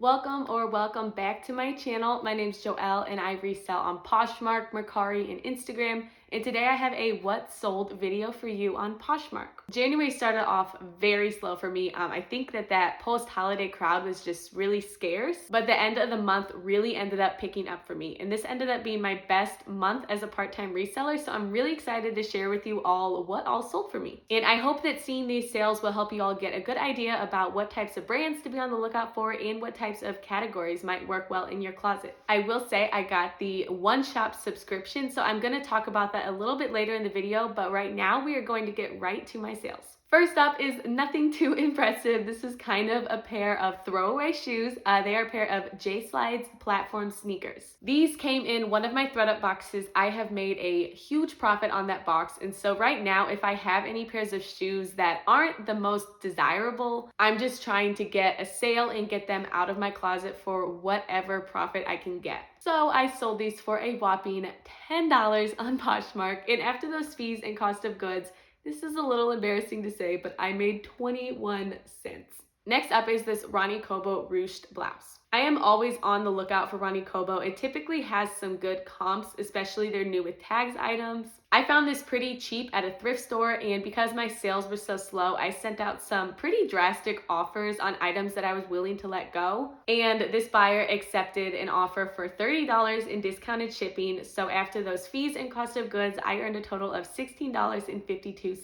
Welcome back to my channel. My name's Joelle and I resell on Poshmark, Mercari, and Instagram. And today I have a what sold video for you on Poshmark. January started off very slow for me. I think that post-holiday crowd was just really scarce, but the end of the month really ended up picking up for me. And this ended up being my best month as a part-time reseller. So I'm really excited to share with you all what all sold for me. And I hope that seeing these sales will help you all get a good idea about what types of brands to be on the lookout for and what types of categories might work well in your closet. I will say I got the OneShop subscription, so I'm going to talk about that a little bit later in the video, but right now we are going to get right to my sales. First up is nothing too impressive. This is kind of a pair of throwaway shoes. They are a pair of J-Slides platform sneakers. These came in one of my ThredUp boxes. I have made a huge profit on that box, and so right now if I have any pairs of shoes that aren't the most desirable, I'm just trying to get a sale and get them out of my closet for whatever profit I can get. So I sold these for a whopping $10 on Poshmark, and after those fees and cost of goods, this is a little embarrassing to say, but I made 21 cents. Next up is this Rani Kobo ruched blouse. I am always on the lookout for Rani Kobo. It typically has some good comps, especially their new with tags items. I found this pretty cheap at a thrift store, and because my sales were so slow, I sent out some pretty drastic offers on items that I was willing to let go. And this buyer accepted an offer for $30 in discounted shipping. So after those fees and cost of goods, I earned a total of $16.52.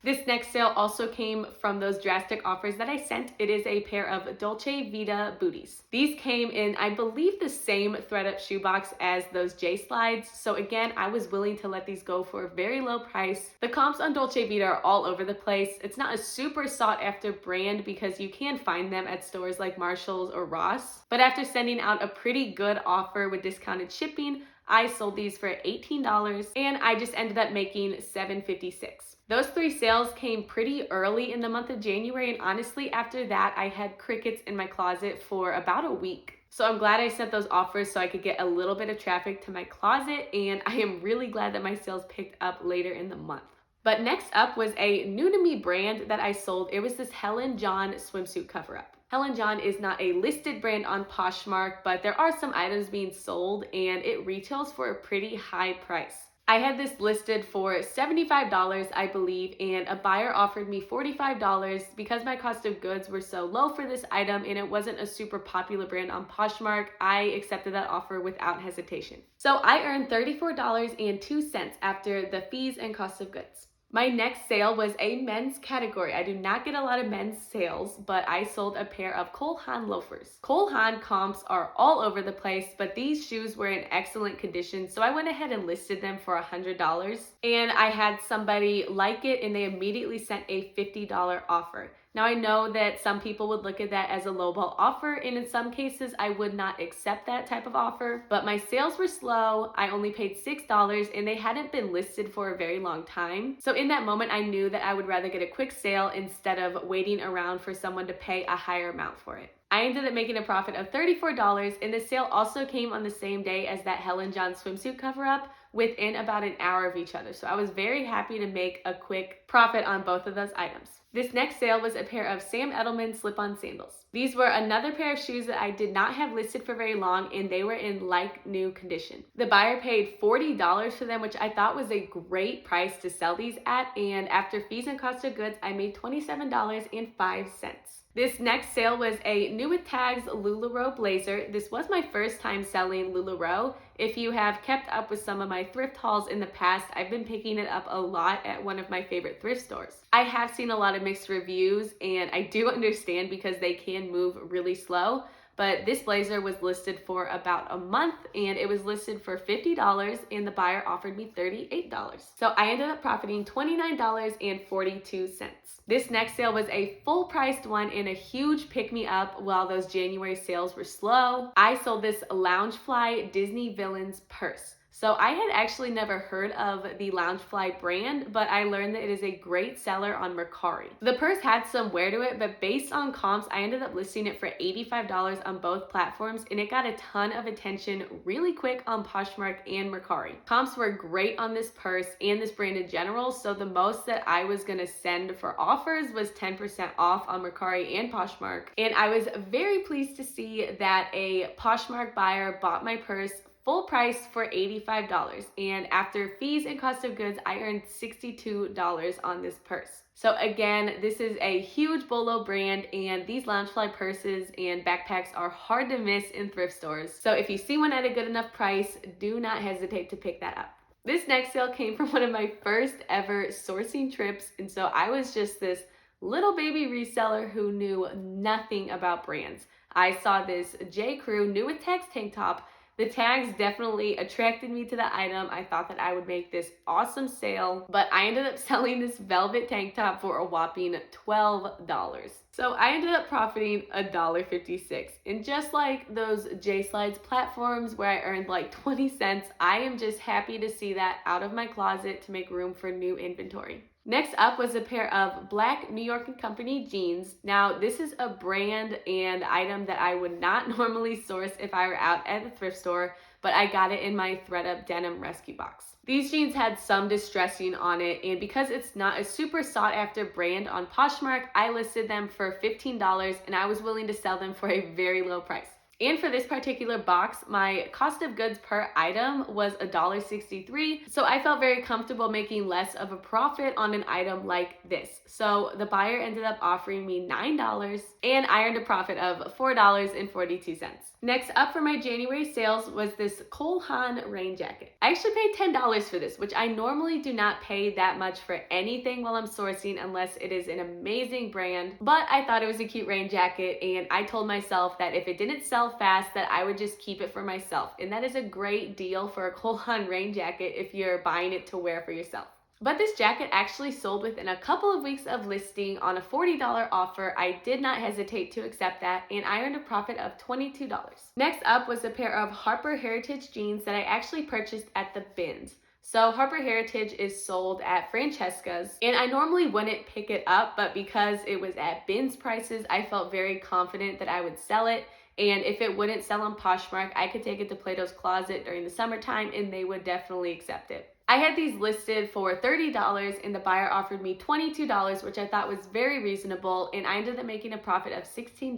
This next sale also came from those drastic offers that I sent. It is a pair of Dolce Vita booties. These came in, I believe, the same ThredUp shoebox as those J-Slides. So again, I was willing to let these go for a very low price. The comps on Dolce Vita are all over the place. It's not a super sought after brand because you can find them at stores like Marshall's or Ross. But after sending out a pretty good offer with discounted shipping, I sold these for $18 and I just ended up making $7.56. Those three sales came pretty early in the month of January, and honestly, after that, I had crickets in my closet for about a week. So I'm glad I sent those offers so I could get a little bit of traffic to my closet, and I am really glad that my sales picked up later in the month. But next up was a new to me brand that I sold. It was this Helen John swimsuit cover-up. Helen John is not a listed brand on Poshmark, but there are some items being sold, and it retails for a pretty high price. I had this listed for $75, I believe, and a buyer offered me $45 because my cost of goods were so low for this item and it wasn't a super popular brand on Poshmark. I accepted that offer without hesitation. So I earned $34.02 after the fees and cost of goods. My next sale was a men's category. I do not get a lot of men's sales, but I sold a pair of Cole Haan loafers. Cole Haan comps are all over the place, but these shoes were in excellent condition, so I went ahead and listed them for $100. And I had somebody like it, and they immediately sent a $50 offer. Now I know that some people would look at that as a lowball offer, and in some cases I would not accept that type of offer, but my sales were slow. I only paid $6 and they hadn't been listed for a very long time. So in that moment I knew that I would rather get a quick sale instead of waiting around for someone to pay a higher amount for it. I ended up making a profit of $34, and the sale also came on the same day as that Helen John swimsuit cover-up, within about an hour of each other. So I was very happy to make a quick profit on both of those items. This next sale was a pair of Sam Edelman slip-on sandals. These were another pair of shoes that I did not have listed for very long, and they were in like new condition. The buyer paid $40 for them, which I thought was a great price to sell these at, and after fees and cost of goods, I made $27.05. This next sale was a new with tags LuLaRoe blazer. This was my first time selling LuLaRoe. If you have kept up with some of my thrift hauls in the past, I've been picking it up a lot at one of my favorite thrift stores. I have seen a lot of mixed reviews, and I do understand because they can move really slow. But this blazer was listed for about a month, and it was listed for $50, and the buyer offered me $38. So I ended up profiting $29.42. This next sale was a full-priced one and a huge pick-me-up while those January sales were slow. I sold this Loungefly Disney Villains purse. So I had actually never heard of the Loungefly brand, but I learned that it is a great seller on Mercari. The purse had some wear to it, but based on comps, I ended up listing it for $85 on both platforms, and it got a ton of attention really quick on Poshmark and Mercari. Comps were great on this purse and this brand in general, so the most that I was gonna send for offers was 10% off on Mercari and Poshmark, and I was very pleased to see that a Poshmark buyer bought my purse full price for $85, and after fees and cost of goods, I earned $62 on this purse. So again, this is a huge Bolo brand, and these Loungefly purses and backpacks are hard to miss in thrift stores. So if you see one at a good enough price, do not hesitate to pick that up. This next sale came from one of my first ever sourcing trips, and so I was just this little baby reseller who knew nothing about brands. I saw this J. Crew new with tags tank top. The tags definitely attracted me to the item. I thought that I would make this awesome sale, but I ended up selling this velvet tank top for a whopping $12. So I ended up profiting $1.56. And just like those J-Slides platforms where I earned like 20 cents, I am just happy to see that out of my closet to make room for new inventory. Next up was a pair of black New York & Company jeans. Now, this is a brand and item that I would not normally source if I were out at the thrift store, but I got it in my ThredUp denim rescue box. These jeans had some distressing on it, and because it's not a super sought after brand on Poshmark, I listed them for $15, and I was willing to sell them for a very low price. And for this particular box, my cost of goods per item was $1.63, so I felt very comfortable making less of a profit on an item like this. So the buyer ended up offering me $9, and I earned a profit of $4.42. Next up for my January sales was this Cole Haan rain jacket. I actually paid $10 for this, which I normally do not pay that much for anything while I'm sourcing unless it is an amazing brand, but I thought it was a cute rain jacket, and I told myself that if it didn't sell fast, that I would just keep it for myself. And that is a great deal for a Cole Haan rain jacket if you're buying it to wear for yourself. But this jacket actually sold within a couple of weeks of listing on a $40 offer. I did not hesitate to accept that, and I earned a profit of $22. Next up was a pair of Harper Heritage jeans that I actually purchased at the bins. So Harper Heritage is sold at Francesca's, and I normally wouldn't pick it up, but because it was at bins prices, I felt very confident that I would sell it. And if it wouldn't sell on Poshmark, I could take it to Plato's Closet during the summertime and they would definitely accept it. I had these listed for $30 and the buyer offered me $22, which I thought was very reasonable, and I ended up making a profit of $16.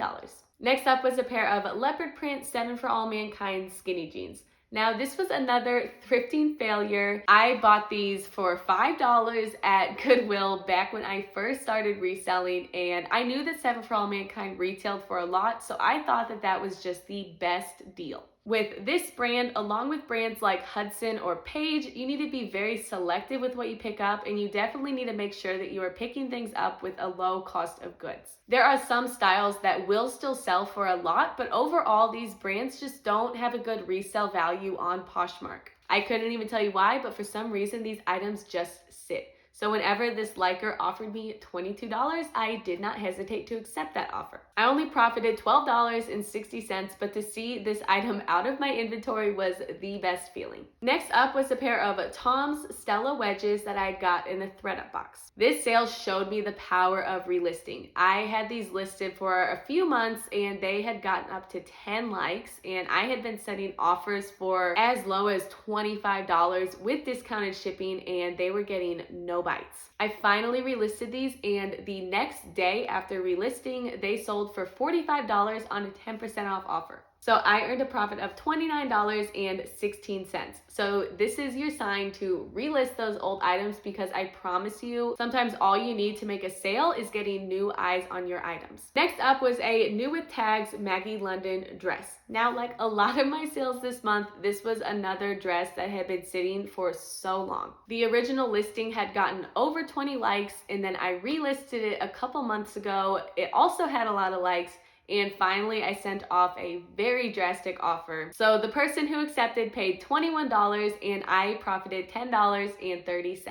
Next up was a pair of leopard print 7 for All Mankind skinny jeans. Now, this was another thrifting failure. I bought these for $5 at Goodwill back when I first started reselling, and I knew that 7 for All Mankind retailed for a lot, so I thought that that was just the best deal. With this brand, along with brands like Hudson or Page, you need to be very selective with what you pick up, and you definitely need to make sure that you are picking things up with a low cost of goods. There are some styles that will still sell for a lot, but overall, these brands just don't have a good resale value on Poshmark. I couldn't even tell you why, but for some reason, these items just sit. So whenever this liker offered me $22, I did not hesitate to accept that offer. I only profited $12.60, but to see this item out of my inventory was the best feeling. Next up was a pair of Tom's Stella wedges that I got in the ThredUp box. This sale showed me the power of relisting. I had these listed for a few months and they had gotten up to 10 likes, and I had been setting offers for as low as $25 with discounted shipping, and they were getting no bites. I finally relisted these, and the next day after relisting, they sold for $45 on a 10% off offer. So I earned a profit of $29.16. So this is your sign to relist those old items, because I promise you, sometimes all you need to make a sale is getting new eyes on your items. Next up was a new with tags Maggie London dress. Now, like a lot of my sales this month, this was another dress that had been sitting for so long. The original listing had gotten over 20 likes, and then I relisted it a couple months ago. It also had a lot of likes, and finally I sent off a very drastic offer. So the person who accepted paid $21 and I profited $10.30.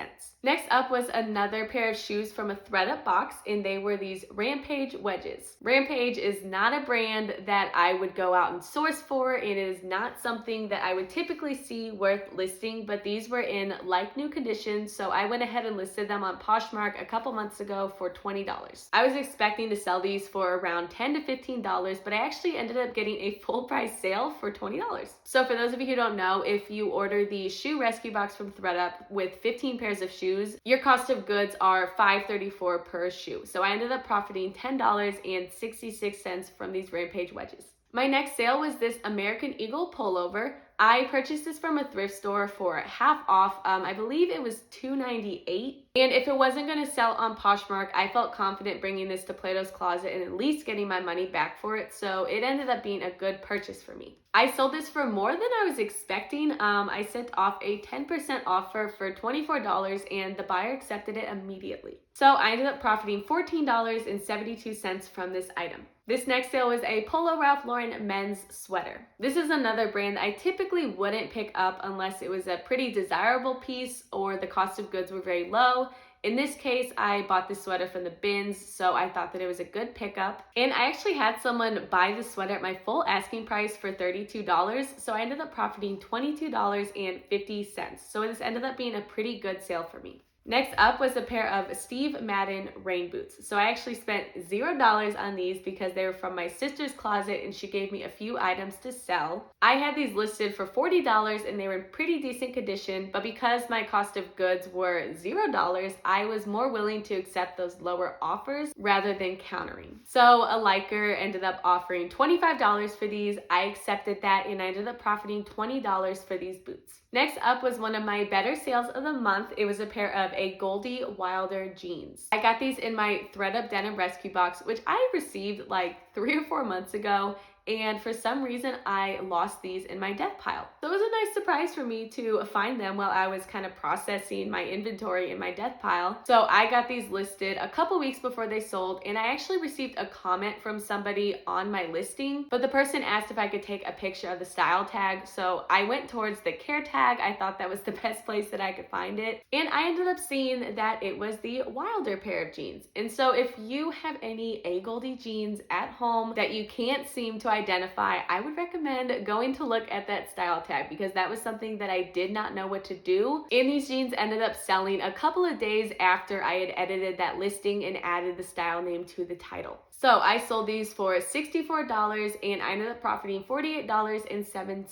Next up was another pair of shoes from a ThredUp box, and they were these Rampage wedges. Rampage is not a brand that I would go out and source for. It is not something that I would typically see worth listing, but these were in like new condition, so I went ahead and listed them on Poshmark a couple months ago for $20. I was expecting to sell these for around $10 to $15, but I actually ended up getting a full price sale for $20. So for those of you who don't know, if you order the shoe rescue box from ThredUp with 15 pairs of shoes, your cost of goods are $5.34 per shoe. So I ended up profiting $10.66 from these Rampage wedges. My next sale was this American Eagle pullover. I purchased this from a thrift store for half off. I believe it was $2.98. And if it wasn't going to sell on Poshmark, I felt confident bringing this to Plato's Closet and at least getting my money back for it. So it ended up being a good purchase for me. I sold this for more than I was expecting. I sent off a 10% offer for $24 and the buyer accepted it immediately. So I ended up profiting $14.72 from this item. This next sale was a Polo Ralph Lauren men's sweater. This is another brand I typically wouldn't pick up unless it was a pretty desirable piece or the cost of goods were very low. In this case, I bought this sweater from the bins, so I thought that it was a good pickup. And I actually had someone buy the sweater at my full asking price for $32, so I ended up profiting $22.50. So this ended up being a pretty good sale for me. Next up was a pair of Steve Madden rain boots. So I actually spent $0 on these because they were from my sister's closet and she gave me a few items to sell. I had these listed for $40 and they were in pretty decent condition, but because my cost of goods were $0, I was more willing to accept those lower offers rather than countering. So a liker ended up offering $25 for these. I accepted that and I ended up profiting $20 for these boots. Next up was one of my better sales of the month. It was a pair of a Goldie Wilder jeans. I got these in my ThredUp denim rescue box, which I received like 3 or 4 months ago. And for some reason, I lost these in my death pile. So it was a nice surprise for me to find them while I was kind of processing my inventory in my death pile. So I got these listed a couple weeks before they sold, and I actually received a comment from somebody on my listing, but the person asked if I could take a picture of the style tag. So I went towards the care tag. I thought that was the best place that I could find it. And I ended up seeing that it was the Wilder pair of jeans. And so if you have any A Goldie jeans at home that you can't seem to identify, I would recommend going to look at that style tag because that was something that I did not know what to do. And these jeans ended up selling a couple of days after I had edited that listing and added the style name to the title. So I sold these for $64 and I ended up profiting $48.07.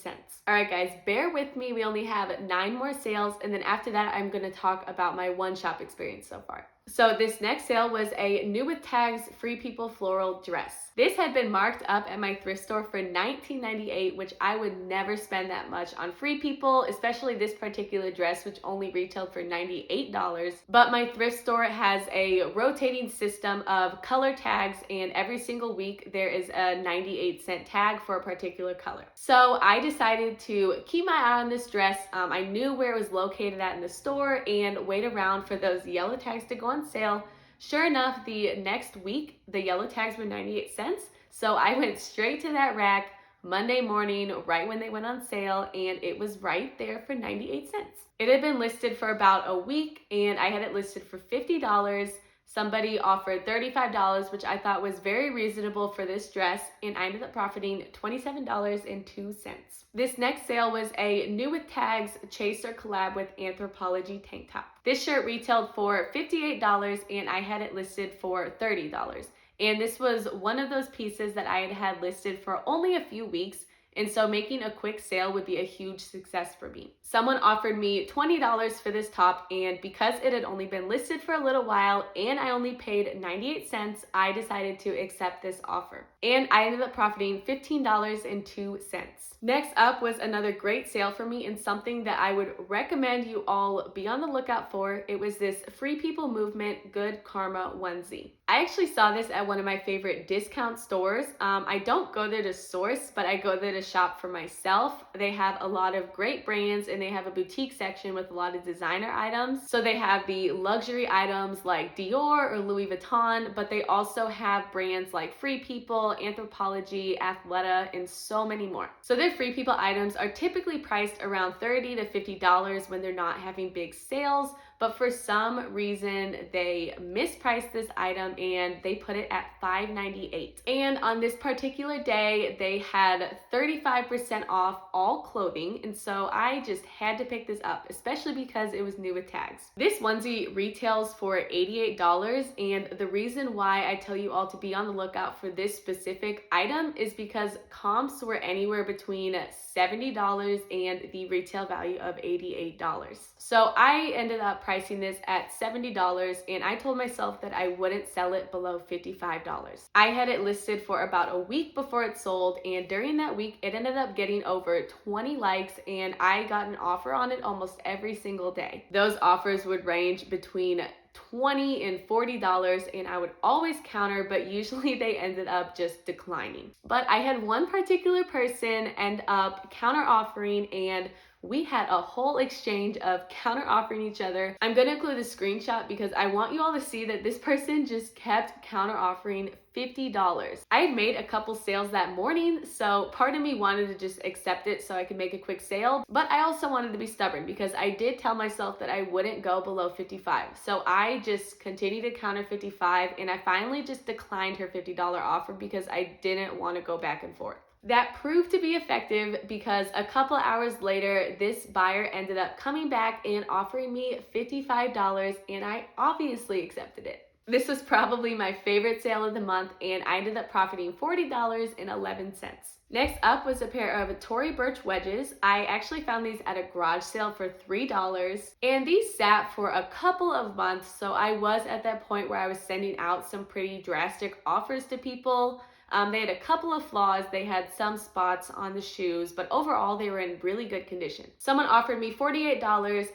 All right, guys, bear with me. We only have 9 more sales. And then after that, I'm going to talk about my OneShop experience so far. So this next sale was a new with tags Free People floral dress. This had been marked up at my thrift store for $19.98, which I would never spend that much on Free People, especially this particular dress, which only retailed for $98. But my thrift store has a rotating system of color tags, and every single week there is a 98-cent tag for a particular color. So I decided to keep my eye on this dress. I knew where it was located at in the store and wait around for those yellow tags to go on sale. Sure enough, the next week, the yellow tags were 98 cents. So I went straight to that rack Monday morning, right when they went on sale, and it was right there for 98 cents. It had been listed for about a week, and I had it listed for $50. Somebody offered $35, which I thought was very reasonable for this dress, and I ended up profiting $27.02. This next sale was a new with tags chaser collab with Anthropology tank top. This shirt retailed for $58 and I had it listed for $30. And this was one of those pieces that I had listed for only a few weeks. And so making a quick sale would be a huge success for me. Someone offered me $20 for this top, and because it had only been listed for a little while and I only paid 98 cents, I decided to accept this offer. And I ended up profiting $15.02. Next up was another great sale for me and something that I would recommend you all be on the lookout for. It was this Free People Movement Good Karma onesie. I actually saw this at one of my favorite discount stores. I don't go there to source, but I go there to to shop for myself. They have a lot of great brands and they have a boutique section with a lot of designer items. So they have the luxury items like Dior or Louis Vuitton, but they also have brands like Free People, Anthropologie, Athleta, and so many more. So their Free People items are typically priced around $30 to $50 when they're not having big sales, but for some reason they mispriced this item and they put it at $5.98. And on this particular day, they had 35% off all clothing, and so I just had to pick this up, especially because it was new with tags. This onesie retails for $88, and the reason why I tell you all to be on the lookout for this specific item is because comps were anywhere between $70 and the retail value of $88. So I ended up pricing this at $70, and I told myself that I wouldn't sell it below $55. I had it listed for about a week before it sold, and during that week it ended up getting over 20 likes, and I got an offer on it almost every single day. Those offers would range between $20 and $40, and I would always counter, but usually they ended up just declining. But I had one particular person end up counter offering, and we had a whole exchange of counter offering each other. I'm gonna include a screenshot because I want you all to see that this person just kept counter offering $50. I had made a couple sales that morning, so part of me wanted to just accept it so I could make a quick sale, but I also wanted to be stubborn because I did tell myself that I wouldn't go below 55. So I just continued to counter 55, and I finally just declined her $50 offer because I didn't want to go back and forth. That proved to be effective because a couple hours later, this buyer ended up coming back and offering me $55, and I obviously accepted it. This was probably my favorite sale of the month, and I ended up profiting $40.11. Next up was a pair of Tory Burch wedges. I actually found these at a garage sale for $3, and these sat for a couple of months, so I was at that point where I was sending out some pretty drastic offers to people. They had a couple of flaws. They had some spots on the shoes, but overall they were in really good condition. Someone offered me $48.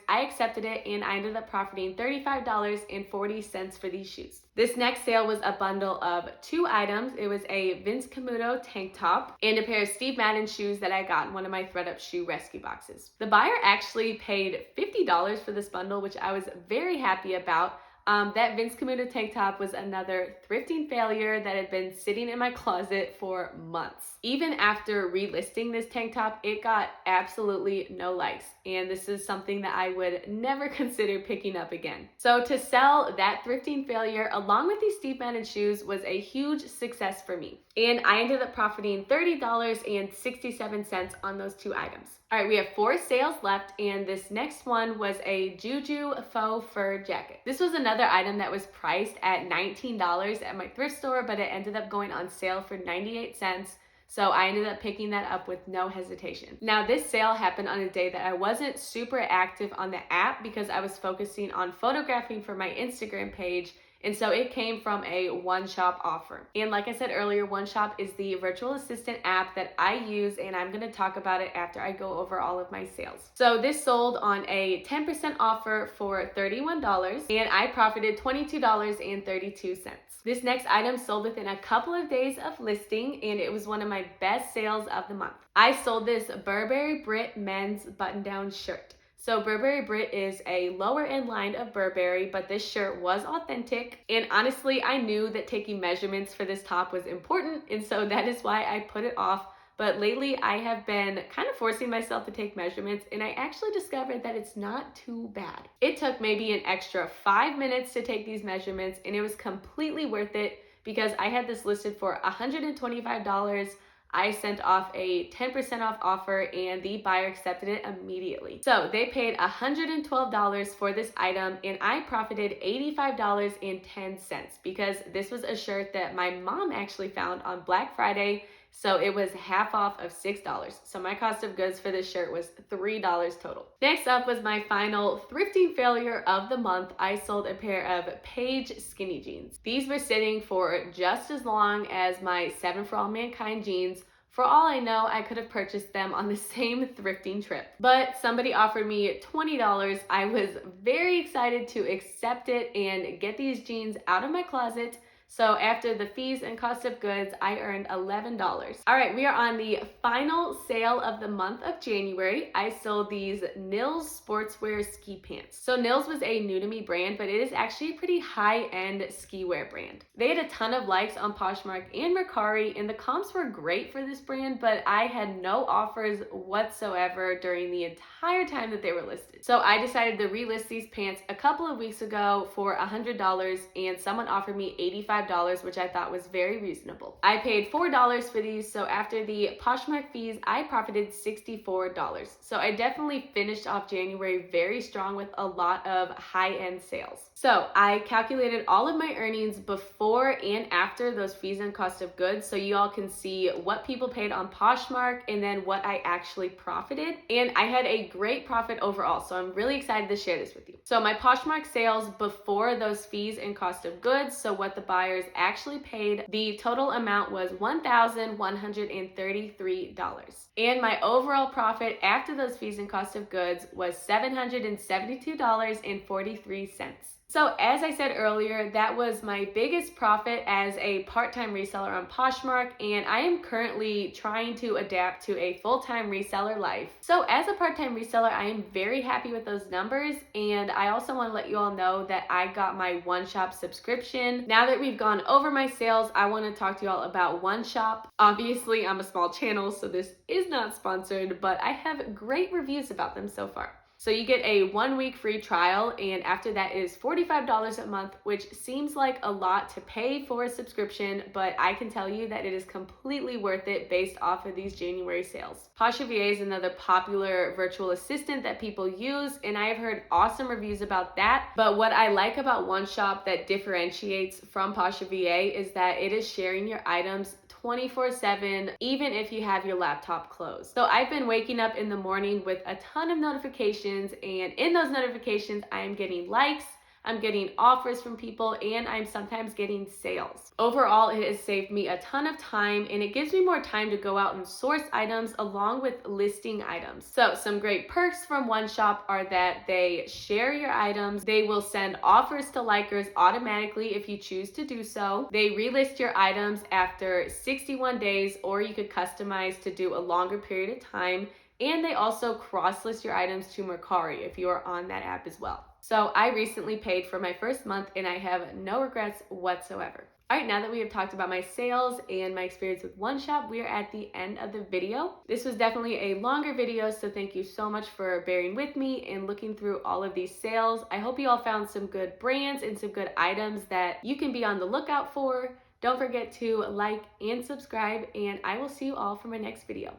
I accepted it, and I ended up profiting $35.40 for these shoes. This next sale was a bundle of 2 items. It was a Vince Camuto tank top and a pair of Steve Madden shoes that I got in one of my ThredUp shoe rescue boxes. The buyer actually paid $50 for this bundle, which I was very happy about. That Vince Camuto tank top was another thrifting failure that had been sitting in my closet for months. Even after relisting this tank top, it got absolutely no likes, and this is something that I would never consider picking up again. So to sell that thrifting failure along with these Steve Madden shoes was a huge success for me, and I ended up profiting $30.67 on those 2 items. All right, we have 4 sales left, and this next one was a Juju faux fur jacket. This was another item that was priced at $19 at my thrift store, but it ended up going on sale for 98 cents. So I ended up picking that up with no hesitation. Now this sale happened on a day that I wasn't super active on the app because I was focusing on photographing for my Instagram page, and so it came from a OneShop offer. And like I said earlier, OneShop is the virtual assistant app that I use, and I'm gonna talk about it after I go over all of my sales. So this sold on a 10% offer for $31, and I profited $22.32. This next item sold within a couple of days of listing, and it was one of my best sales of the month. I sold this Burberry Brit men's button-down shirt. So Burberry Brit is a lower end line of Burberry, but this shirt was authentic. And honestly, I knew that taking measurements for this top was important, and so that is why I put it off. But lately I have been kind of forcing myself to take measurements, and I actually discovered that it's not too bad. It took maybe an extra 5 minutes to take these measurements, and it was completely worth it because I had this listed for $125. I sent off a 10% off offer, and the buyer accepted it immediately. So they paid $112 for this item, and I profited $85.10 because this was a shirt that my mom actually found on Black Friday. So it was half off of $6. So my cost of goods for this shirt was $3 total. Next up was my final thrifting failure of the month. I sold a pair of Paige skinny jeans. These were sitting for just as long as my 7 for All Mankind jeans. For all I know, I could have purchased them on the same thrifting trip, but somebody offered me $20. I was very excited to accept it and get these jeans out of my closet So after the fees and cost of goods, I earned $11. All right, we are on the final sale of the month of January. I sold these Nils sportswear ski pants. So Nils was a new to me brand, but it is actually a pretty high-end ski wear brand. They had a ton of likes on Poshmark and Mercari, and the comps were great for this brand, but I had no offers whatsoever during the entire time that they were listed. So I decided to relist these pants a couple of weeks ago for $100, and someone offered me $85, which I thought was very reasonable. I paid $4 for these, so after the Poshmark fees, I profited $64. So I definitely finished off January very strong with a lot of high-end sales. So I calculated all of my earnings before and after those fees and cost of goods, so you all can see what people paid on Poshmark and then what I actually profited. And I had a great profit overall, so I'm really excited to share this with you. So my Poshmark sales before those fees and cost of goods, so what the buyers actually paid, the total amount was $1,133. And my overall profit after those fees and cost of goods was $772.43. So as I said earlier, that was my biggest profit as a part-time reseller on Poshmark, and I am currently trying to adapt to a full-time reseller life. So as a part-time reseller, I am very happy with those numbers, and I also want to let you all know that I got my OneShop subscription. Now that we've gone over my sales, I want to talk to you all about OneShop. Obviously, I'm a small channel, so this is not sponsored, but I have great reviews about them so far. So you get a 1-week free trial, and after that is $45 a month, which seems like a lot to pay for a subscription, but I can tell you that it is completely worth it based off of these January sales. Pasha VA is another popular virtual assistant that people use, and I have heard awesome reviews about that. But what I like about OneShop that differentiates from Pasha VA is that it is sharing your items 24/7, even if you have your laptop closed. So I've been waking up in the morning with a ton of notifications, and in those notifications, I am getting likes, I'm getting offers from people, and I'm sometimes getting sales. Overall, it has saved me a ton of time, and it gives me more time to go out and source items along with listing items. So some great perks from OneShop are that they share your items, they will send offers to likers automatically if you choose to do so, they relist your items after 61 days, or you could customize to do a longer period of time, and they also cross-list your items to Mercari if you are on that app as well. So I recently paid for my first month, and I have no regrets whatsoever. All right, now that we have talked about my sales and my experience with OneShop, we are at the end of the video. This was definitely a longer video, so thank you so much for bearing with me and looking through all of these sales. I hope you all found some good brands and some good items that you can be on the lookout for. Don't forget to like and subscribe, and I will see you all for my next video.